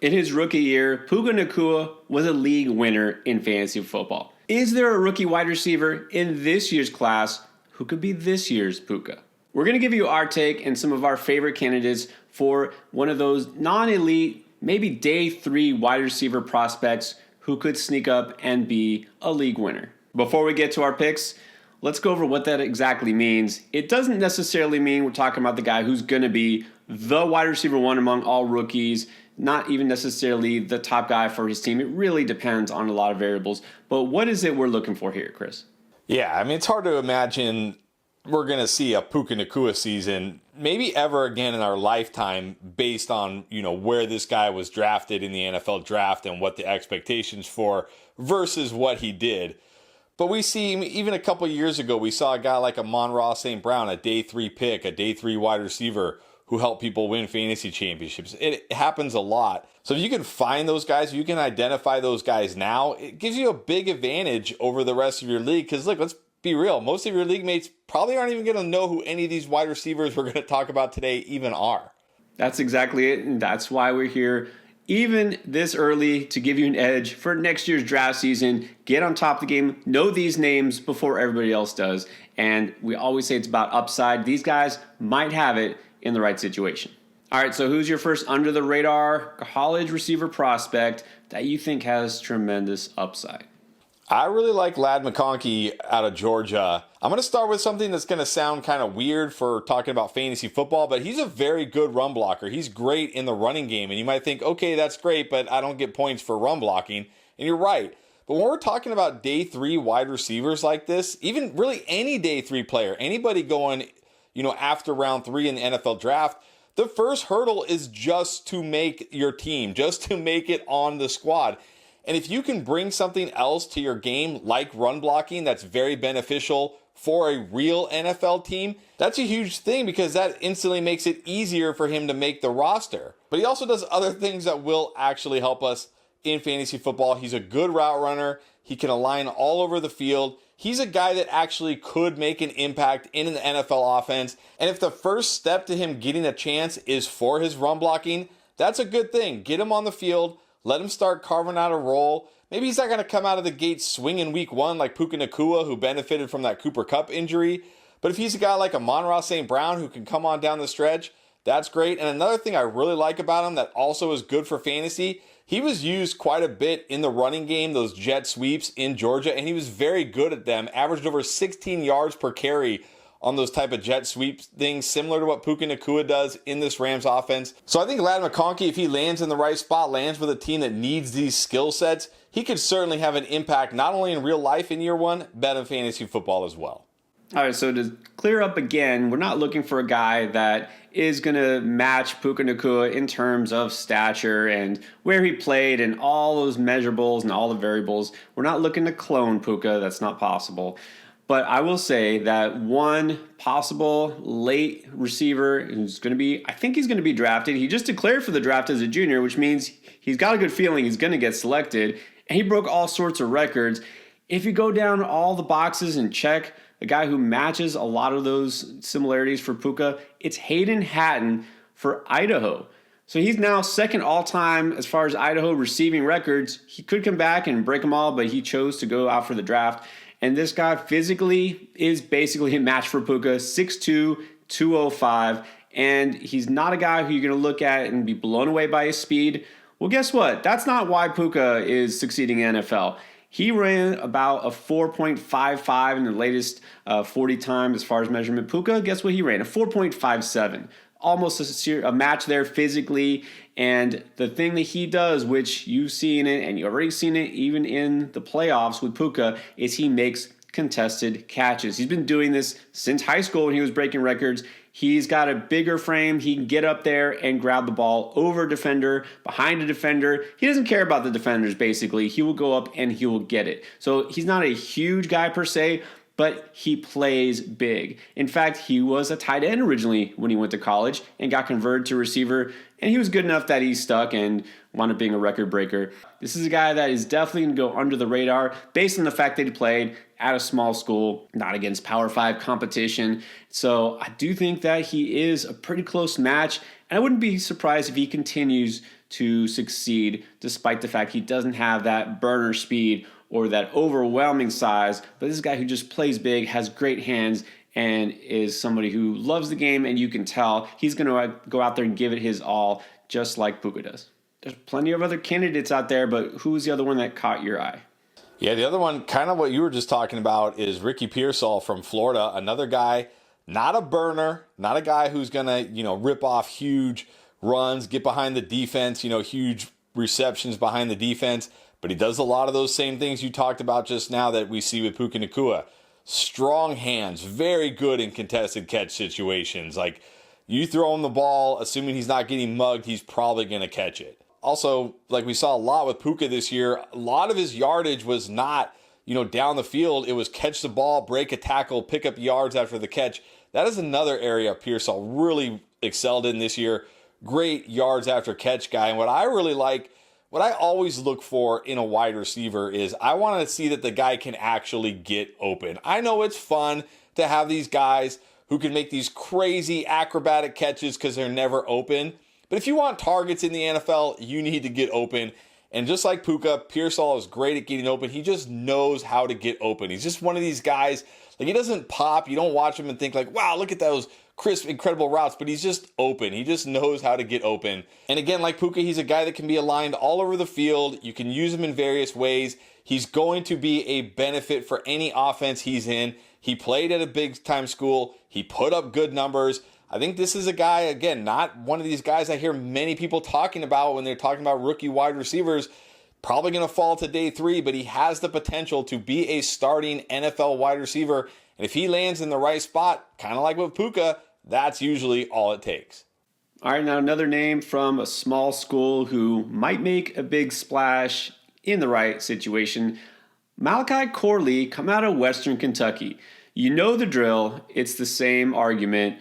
In his rookie year, Puka Nacua was a league winner in fantasy football. Is there a rookie wide receiver in this year's class who could be this year's Puka? We're going to give you our take and some of our favorite candidates for one of those non-elite, maybe day 3 wide receiver prospects who could sneak up and be a league winner. Before we get to our picks, let's go over what that exactly means. It doesn't necessarily mean we're talking about the guy who's going to be the wide receiver 1 among all rookies, not even necessarily the top guy for his team. It really depends on a lot of variables. But what is it we're looking for here, Chris? Yeah, I mean, it's hard to imagine we're going to see a Puka Nacua season maybe ever again in our lifetime based on, where this guy was drafted in the NFL draft and what the expectations for versus what he did. But we see, even a couple years ago, we saw a guy like Amon-Ra St. Brown, a day 3 pick, a day 3 wide receiver who help people win fantasy championships. It happens a lot. So if you can find those guys, if you can identify those guys now, it gives you a big advantage over the rest of your league. Because look, let's be real. Most of your league mates probably aren't even going to know who any of these wide receivers we're going to talk about today even are. That's exactly it. And that's why we're here even this early to give you an edge for next year's draft season. Get on top of the game. Know these names before everybody else does. And we always say it's about upside. These guys might have it in the right situation. All right, so who's your first under-the-radar college receiver prospect that you think has tremendous upside? I really like Ladd McConkey out of Georgia. I'm going to start with something that's going to sound kind of weird for talking about fantasy football, but he's a very good run blocker. He's great in the running game, and you might think, okay, that's great, but I don't get points for run blocking, and you're right. But when we're talking about day 3 wide receivers like this, even really any day 3 player, anybody going after round 3 in the NFL draft, the first hurdle is just to make your team, just to make it on the squad. And if you can bring something else to your game, like run blocking, that's very beneficial for a real NFL team, that's a huge thing because that instantly makes it easier for him to make the roster. But he also does other things that will actually help us in fantasy football. He's a good route runner. He can align all over the field. He's a guy that actually could make an impact in an NFL offense. And if the first step to him getting a chance is for his run blocking, that's a good thing. Get him on the field. Let him start carving out a role. Maybe he's not going to come out of the gate swinging week 1 like Puka Nacua, who benefited from that Cooper Kupp injury. But if he's a guy like Amon-Ra St. Brown who can come on down the stretch, that's great. And another thing I really like about him that also is good for fantasy, he was used quite a bit in the running game, those jet sweeps in Georgia, and he was very good at them, averaged over 16 yards per carry on those type of jet sweep things, similar to what Puka Nacua does in this Rams offense. So I think Ladd McConkey, if he lands in the right spot, lands with a team that needs these skill sets, he could certainly have an impact not only in real life in year 1, but in fantasy football as well. All right, so to clear up again, we're not looking for a guy that is going to match Puka Nacua in terms of stature and where he played and all those measurables and all the variables. We're not looking to clone Puka. That's not possible. But I will say that one possible late receiver who's going to be, I think he's going to be drafted. He just declared for the draft as a junior, which means he's got a good feeling he's going to get selected. And he broke all sorts of records. If you go down all the boxes and check a guy who matches a lot of those similarities for Puka, it's Hayden Hatton for Idaho. So he's now second all-time as far as Idaho receiving records. He could come back and break them all, but he chose to go out for the draft. And this guy physically is basically a match for Puka, 6'2", 205. And he's not a guy who you're going to look at and be blown away by his speed. Well, guess what? That's not why Puka is succeeding in NFL. He ran about a 4.55 in the latest 40 times as far as measurement. Puka, guess what he ran? A 4.57. Almost a match there physically. And the thing that he does, which you've seen it and you've already seen it even in the playoffs with Puka, is he makes contested catches. He's been doing this since high school when he was breaking records. He's got a bigger frame. He can get up there and grab the ball over a defender, behind a defender. He doesn't care about the defenders, basically. He will go up and he will get it. So he's not a huge guy per se, but he plays big. In fact, he was a tight end originally when he went to college and got converted to receiver, and he was good enough that he stuck and wound up being a record breaker. This is a guy that is definitely going to go under the radar based on the fact that he played at a small school, not against Power 5 competition. So I do think that he is a pretty close match, and I wouldn't be surprised if he continues to succeed, despite the fact he doesn't have that burner speed or that overwhelming size. But this is a guy who just plays big, has great hands, and is somebody who loves the game, and you can tell he's going to go out there and give it his all, just like Puka does. There's plenty of other candidates out there, but who's the other one that caught your eye? Yeah, the other one, kind of what you were just talking about, is Ricky Pearsall from Florida. Another guy, not a burner, not a guy who's going to, rip off huge runs, get behind the defense, huge receptions behind the defense. But he does a lot of those same things you talked about just now that we see with Puka Nacua. Strong hands, very good in contested catch situations. Like, you throw him the ball, assuming he's not getting mugged, he's probably going to catch it. Also, like we saw a lot with Puka this year, a lot of his yardage was not, down the field. It was catch the ball, break a tackle, pick up yards after the catch. That is another area Pearsall really excelled in this year. Great yards after catch guy. And what I really like, what I always look for in a wide receiver is I want to see that the guy can actually get open. I know it's fun to have these guys who can make these crazy acrobatic catches because they're never open. But if you want targets in the NFL, you need to get open. And just like Puka, Pearsall is great at getting open. He just knows how to get open. He's just one of these guys, like, he doesn't pop. You don't watch him and think like, wow, look at those crisp, incredible routes, but he's just open. He just knows how to get open. And again, like Puka, he's a guy that can be aligned all over the field. You can use him in various ways. He's going to be a benefit for any offense he's in. He played at a big-time school. He put up good numbers. I think this is a guy, again, not one of these guys I hear many people talking about when they're talking about rookie wide receivers. Probably going to fall to day 3, but he has the potential to be a starting NFL wide receiver. And if he lands in the right spot, kind of like with Puka, that's usually all it takes. All right, now another name from a small school who might make a big splash in the right situation. Malachi Corley, come out of Western Kentucky. You know the drill. It's the same argument.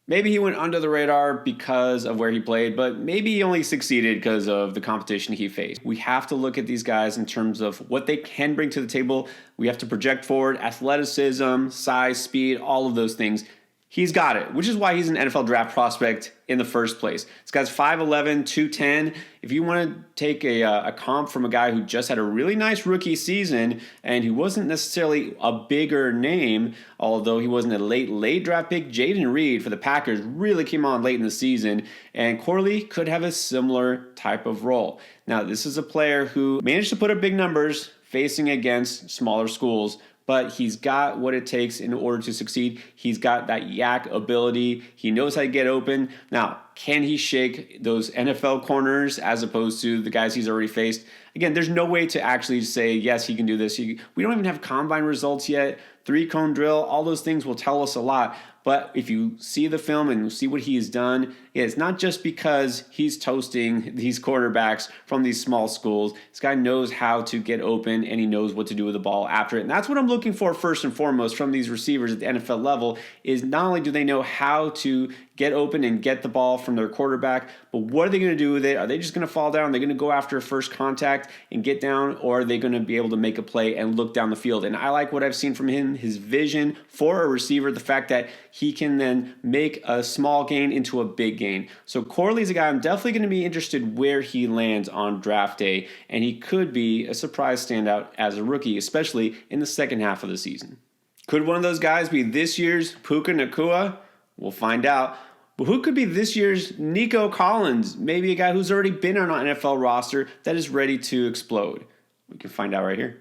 Maybe he went under the radar because of where he played, but maybe he only succeeded because of the competition he faced. We have to look at these guys in terms of what they can bring to the table. We have to project forward, athleticism, size, speed, all of those things. He's got it, which is why he's an NFL draft prospect in the first place. This guy's 5'11", 210. If you want to take a comp from a guy who just had a really nice rookie season and he wasn't necessarily a bigger name, although he wasn't a late draft pick, Jaden Reed for the Packers really came on late in the season, and Corley could have a similar type of role. Now, this is a player who managed to put up big numbers facing against smaller schools, but he's got what it takes in order to succeed. He's got that yak ability. He knows how to get open. Now, can he shake those NFL corners as opposed to the guys he's already faced? Again, there's no way to actually say, yes, he can do this. We don't even have combine results yet. 3-cone drill, all those things will tell us a lot. But if you see the film and see what he has done, it's not just because he's toasting these quarterbacks from these small schools. This guy knows how to get open, and he knows what to do with the ball after it. And that's what I'm looking for first and foremost from these receivers at the NFL level, is not only do they know how to get open and get the ball from their quarterback, but what are they going to do with it? Are they just going to fall down? Are they going to go after first contact and get down, or are they going to be able to make a play and look down the field? And I like what I've seen from him, his vision for a receiver, the fact that he can then make a small gain into a big gain. So Corley's a guy I'm definitely going to be interested where he lands on draft day, and he could be a surprise standout as a rookie, especially in the second half of the season. Could one of those guys be this year's Puka Nacua? We'll find out. But who could be this year's Nico Collins? Maybe a guy who's already been on an NFL roster that is ready to explode. We can find out right here.